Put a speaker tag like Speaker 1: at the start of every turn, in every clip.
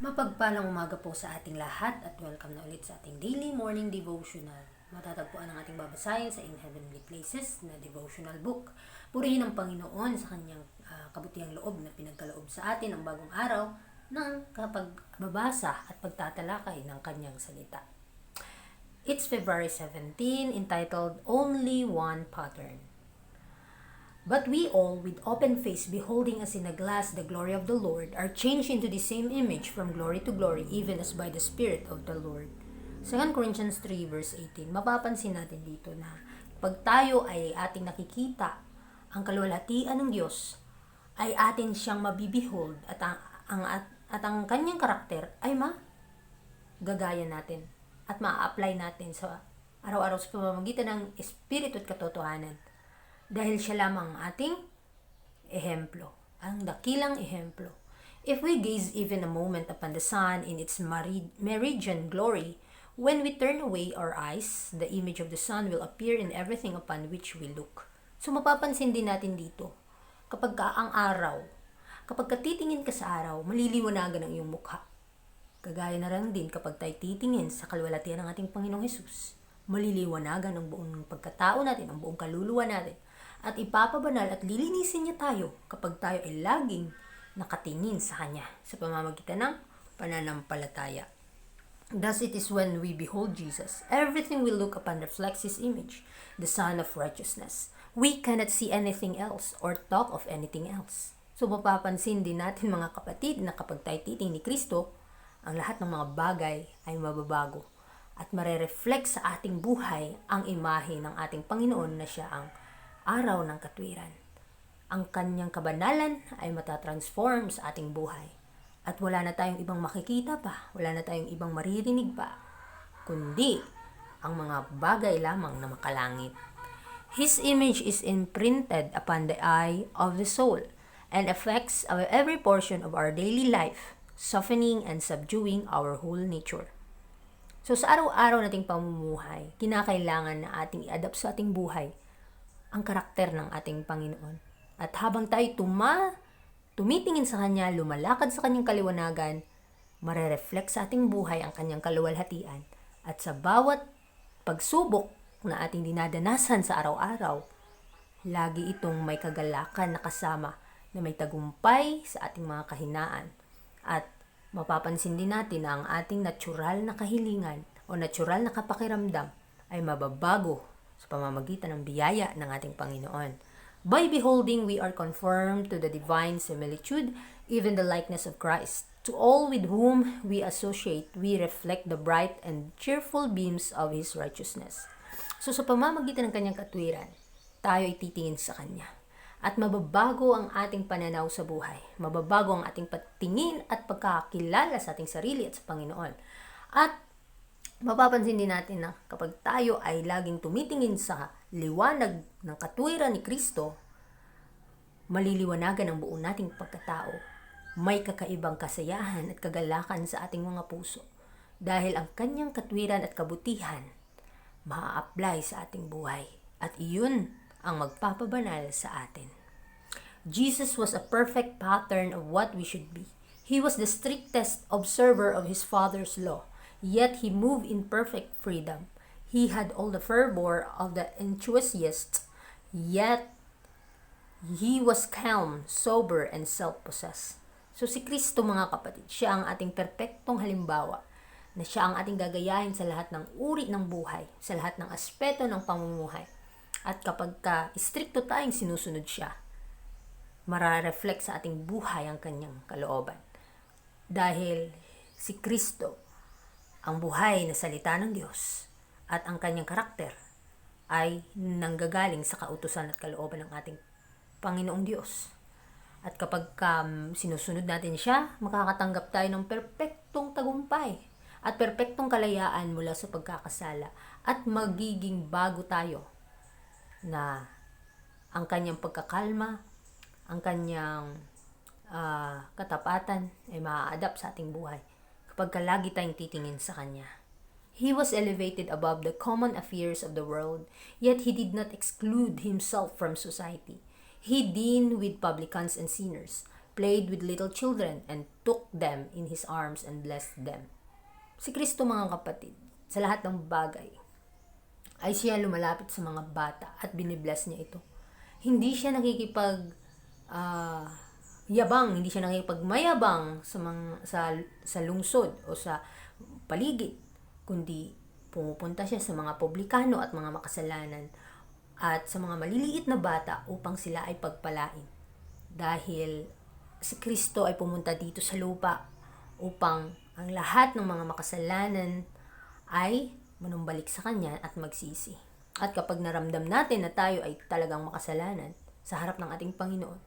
Speaker 1: Mapagpalang umaga po sa ating lahat at welcome na ulit sa ating daily morning devotional. Matatagpuan ang ating babasahin sa In Heavenly Places na devotional book. Purihin ang Panginoon sa kanyang kabutihang loob na pinagkaloob sa atin ang bagong araw ng kapagbabasa at pagtatalakay ng kanyang salita. It's February 17, entitled Only One Pattern. But we all, with open face, beholding as in a glass the glory of the Lord, are changed into the same image from glory to glory, even as by the Spirit of the Lord. 2 Corinthians 3 verse 18, mapapansin natin dito na pag tayo ay ating nakikita ang kaluwalhatian ng Diyos, ay atin siyang mabibehold at ang kanyang karakter ay gagaya natin at ma-apply natin sa araw-araw sa pamamagitan ng Espiritu at katotohanan. Dahil siya lamang ang ating ehemplo, ang dakilang ehemplo. If we gaze even a moment upon the sun in its meridian glory, when we turn away our eyes, the image of the sun will appear in everything upon which we look. So mapapansin din natin dito, kapag titingin ka sa araw, maliliwanagan ang iyong mukha. Kagaya na lang din kapag tayo titingin sa kaluwalhatian ng ating Panginoong Hesus, maliliwanagan ang buong pagkatao natin, ang buong kaluluwa natin, at ipapabanal at lilinisin niya tayo kapag tayo ay laging nakatingin sa Kanya sa pamamagitan ng pananampalataya. Thus it is when we behold Jesus, everything we look upon reflects His image, the Son of Righteousness. We cannot see anything else or talk of anything else. So mapapansin din natin mga kapatid na kapag tayo titingin ni Kristo, ang lahat ng mga bagay ay mababago at marereflect sa ating buhay ang imahe ng ating Panginoon na siya ang araw ng katwiran. Ang kanyang kabanalan ay matatransform sa ating buhay. At wala na tayong ibang makikita pa, wala na tayong ibang maririnig pa, kundi ang mga bagay lamang na makalangit. His image is imprinted upon the eye of the soul and affects every portion of our daily life, softening and subduing our whole nature. So sa araw-araw nating pamumuhay, kinakailangan na ating i-adapt sa ating buhay ang karakter ng ating Panginoon. At habang tayo tumitingin sa Kanya, lumalakad sa Kanyang kaliwanagan, marereflect sa ating buhay ang Kanyang kaluwalhatian. At sa bawat pagsubok na ating dinadanasan sa araw-araw, lagi itong may kagalakan na kasama na may tagumpay sa ating mga kahinaan. At mapapansin din natin na ang ating natural na kahilingan o natural na kapakiramdam ay mababago sa pamamagitan ng biyaya ng ating Panginoon. By beholding, we are conformed to the divine similitude, even the likeness of Christ. To all with whom we associate, we reflect the bright and cheerful beams of His righteousness. So sa pamamagitan ng Kanyang katwiran, tayo ay titingin sa Kanya. At mababago ang ating pananaw sa buhay. Mababago ang ating patingin at pagkakilala sa ating sarili at sa Panginoon. At mapapansin din natin na kapag tayo ay laging tumitingin sa liwanag ng katwiran ni Kristo, maliliwanagan ang buong nating pagkatao. May kakaibang kasayahan at kagalakan sa ating mga puso dahil ang kanyang katwiran at kabutihan maa-apply sa ating buhay at iyon ang magpapabanal sa atin. Jesus was a perfect pattern of what we should be. He was the strictest observer of His Father's law. Yet He moved in perfect freedom. He had all the fervor of the enthusiast, yet He was calm, sober, and self-possessed. So si Kristo mga kapatid, siya ang ating perpektong halimbawa, na siya ang ating gagayahin sa lahat ng uri ng buhay, sa lahat ng aspeto ng pamumuhay. At kapag stricto tayong sinusunod siya, marareflect sa ating buhay ang kanyang kalooban. Dahil si Kristo, ang buhay na salita ng Diyos at ang kanyang karakter ay nanggagaling sa kautusan at kalooban ng ating Panginoong Diyos. At kapag sinusunod natin siya, makakatanggap tayo ng perpektong tagumpay at perpektong kalayaan mula sa pagkakasala at magiging bago tayo na ang kanyang pagkakalma, ang kanyang katapatan ay maa-adapt sa ating buhay kapag lagi tayong titingin sa Kanya. He was elevated above the common affairs of the world, yet He did not exclude Himself from society. He dined with publicans and sinners, played with little children, and took them in His arms and blessed them. Si Kristo, mga kapatid, sa lahat ng bagay, ay siya lumalapit sa mga bata at binibless niya ito. Hindi siya yabang, hindi siya nakikipagmayabang sa lungsod o sa paligid, kundi pumupunta siya sa mga publikano at mga makasalanan at sa mga maliliit na bata upang sila ay pagpalain. Dahil si Kristo ay pumunta dito sa lupa upang ang lahat ng mga makasalanan ay manumbalik sa Kanya at magsisi. At kapag naramdam natin na tayo ay talagang makasalanan sa harap ng ating Panginoon,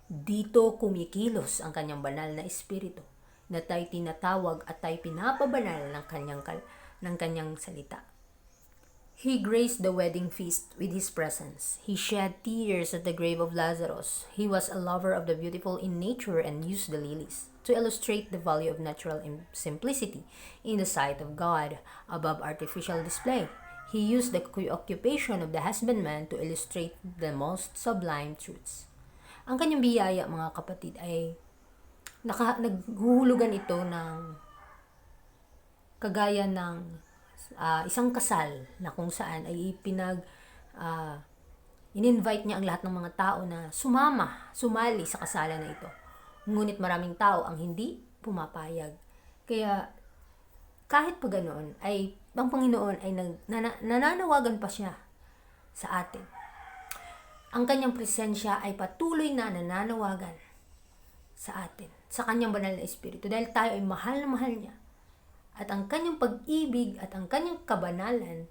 Speaker 1: dito kumikilos ang Kanyang banal na Espiritu na tayo tinatawag at tayo pinapabanal ng Kanyang salita. He graced the wedding feast with His presence. He shed tears at the grave of Lazarus. He was a lover of the beautiful in nature and used the lilies to illustrate the value of natural simplicity in the sight of God above artificial display. He used the occupation of the husbandman to illustrate the most sublime truths. Ang Kanyang biyaya, mga kapatid, ay naghuhulugan ito ng kagaya ng isang kasal na kung saan ay in-invite niya ang lahat ng mga tao na sumali sa kasalan na ito. Ngunit maraming tao ang hindi pumapayag. Kaya kahit pa ganoon, ay ang Panginoon ay nananawagan pa siya sa atin. Ang Kanyang presensya ay patuloy na nananawagan sa atin, sa Kanyang banal na Espiritu, dahil tayo ay mahal na mahal niya. At ang Kanyang pag-ibig at ang Kanyang kabanalan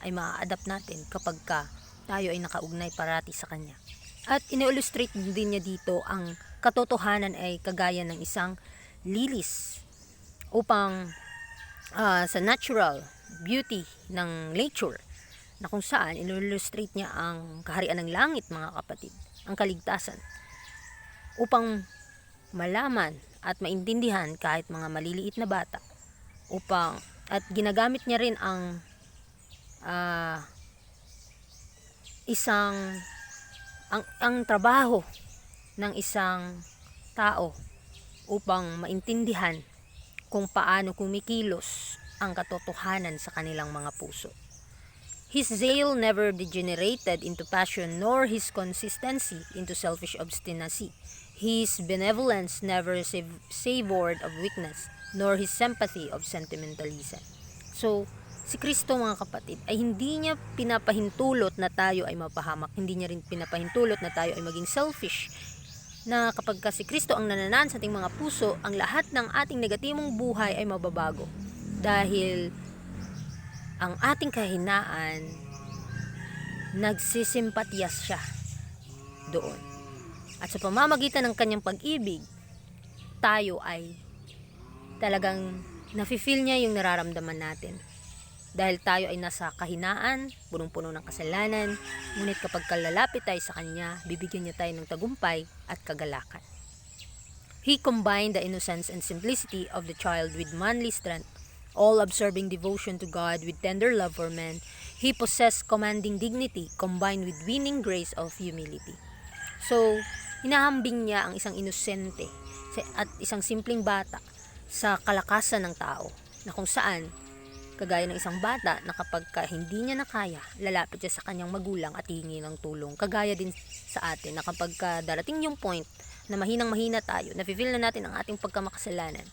Speaker 1: ay maa-adapt natin kapag tayo ay nakaugnay parati sa Kanya. At ino-illustrate din niya dito ang katotohanan ay kagaya ng isang lilis upang sa natural beauty ng nature na kung saan ino-illustrate niya ang kaharian ng langit, mga kapatid, ang kaligtasan, upang malaman at maintindihan kahit mga maliliit na bata, at ginagamit niya rin ang trabaho ng isang tao upang maintindihan kung paano kumikilos ang katotohanan sa kanilang mga puso. His zeal never degenerated into passion, nor his consistency into selfish obstinacy. His benevolence never savored of weakness, nor his sympathy of sentimentalism. So, si Kristo, mga kapatid, ay hindi niya pinapahintulot na tayo ay mapahamak. Hindi niya rin pinapahintulot na tayo ay maging selfish. Na kapag si Kristo ang nananan sa ating mga puso, ang lahat ng ating negatibong buhay ay mababago. Dahil ang ating kahinaan, nagsisimpatyas siya doon. At sa pamamagitan ng Kanyang pag-ibig, tayo ay talagang nafe-feel niya yung nararamdaman natin. Dahil tayo ay nasa kahinaan, punong-puno ng kasalanan, ngunit kapag lalapit tayo sa Kanya, bibigyan niya tayo ng tagumpay at kagalakan. He combined the innocence and simplicity of the child with manly strength, all-absorbing devotion to God with tender love for men. He possessed commanding dignity combined with winning grace of humility. So, hinahambing niya ang isang inosente at isang simpleng bata sa kalakasan ng tao, na kung saan, kagaya ng isang bata na kapag hindi niya na kaya, lalapit siya sa kanyang magulang at hihingi ng tulong. Kagaya din sa atin na kapag darating yung point na mahinang-mahina tayo, nafe-feel na natin ang ating pagkamakasalanan,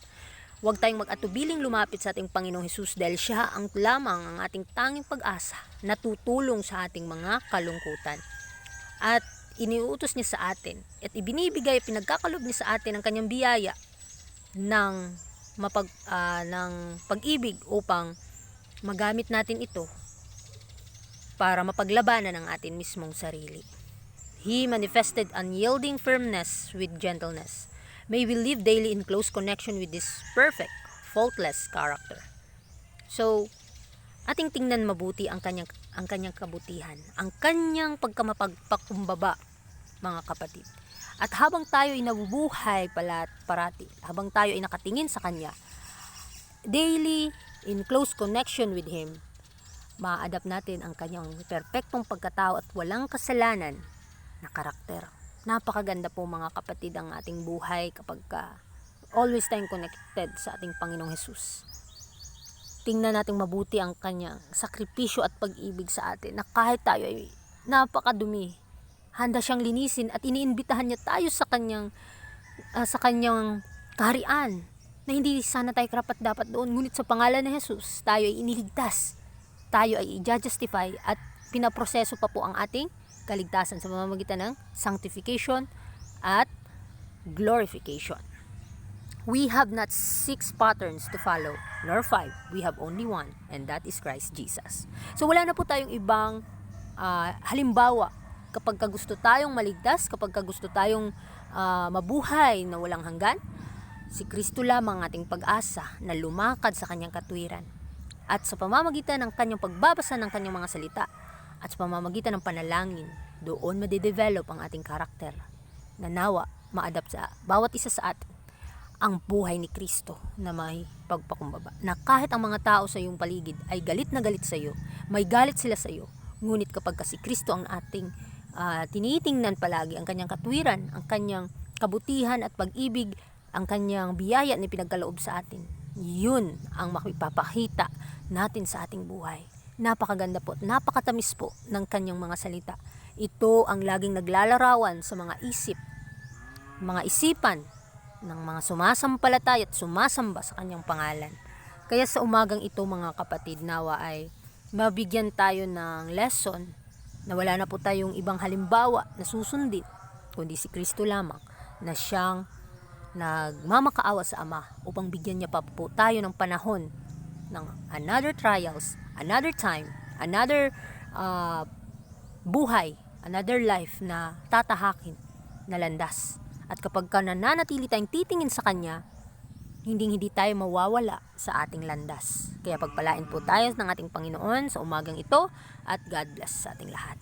Speaker 1: huwag tayong mag-atubiling lumapit sa ating Panginoong Hesus, dahil siya ang lamang ang ating tanging pag-asa na tutulong sa ating mga kalungkutan. At iniuutos niya sa atin at ibinibigay, pinagkakalob niya sa atin ang Kanyang biyaya ng pag-ibig upang magamit natin ito para mapaglabanan ang ating mismong sarili. He manifested unyielding firmness with gentleness. May we live daily in close connection with this perfect, faultless character. So, ating tingnan mabuti ang kanyang kabutihan, ang kanyang pagkamapagpakumbaba, mga kapatid. At habang tayo ay nabubuhay parati, habang tayo ay nakatingin sa Kanya, daily in close connection with Him, ma-adapt natin ang kanyang perpektong pagkatao at walang kasalanan na karakter. Napakaganda po mga kapatid ang ating buhay kapag always tayong connected sa ating Panginoong Hesus. Tingnan natin mabuti ang kanyang sakripisyo at pag-ibig sa atin na kahit tayo ay napakadumi, handa siyang linisin at iniimbitahan niya tayo sa kanyang kaharian na hindi sana tayo karapat dapat doon, ngunit sa pangalan ni Jesus tayo ay iniligtas, tayo ay i-justify at pinaproseso pa po ang ating kaligtasan sa pamamagitan ng sanctification at glorification. We have not 6 patterns to follow, nor 5. We have only one, and that is Christ Jesus. So wala na po tayong ibang halimbawa kapag gusto tayong maligtas, kapag gusto tayong mabuhay na walang hanggan. Si Kristo lamang ating pag-asa na lumakad sa kanyang katwiran. At sa pamamagitan ng kanyang pagbabasa ng kanyang mga salita at sa pamamagitan ng panalangin, doon madedevelop ang ating karakter na nawa ma-adapt sa bawat isa sa atin ang buhay ni Kristo na may pagpakumbaba. Na kahit ang mga tao sa iyong paligid ay galit na galit sa iyo, may galit sila sa iyo, ngunit kapag si Kristo ang ating tinitingnan palagi, ang kanyang katwiran, ang kanyang kabutihan at pag-ibig, ang kanyang biyaya na pinagkaloob sa atin, yun ang makipapakita natin sa ating buhay. Napakaganda po, napakatamis po ng kanyang mga salita. Ito ang laging naglalarawan sa mga isipan ng mga sumasampalataya at sumasamba sa kanyang pangalan. Kaya sa umagang ito mga kapatid, nawa ay mabigyan tayo ng lesson na wala na po tayong ibang halimbawa na susundin, kundi si Kristo lamang na siyang nagmamakaawa sa Ama upang bigyan niya pa po tayo ng panahon ng another trials, another time, another buhay, another life na tatahakin na landas. At kapag nananatili tayong titingin sa Kanya, hindi tayo mawawala sa ating landas. Kaya pagpalain po tayo ng ating Panginoon sa umagang ito at God bless sa ating lahat.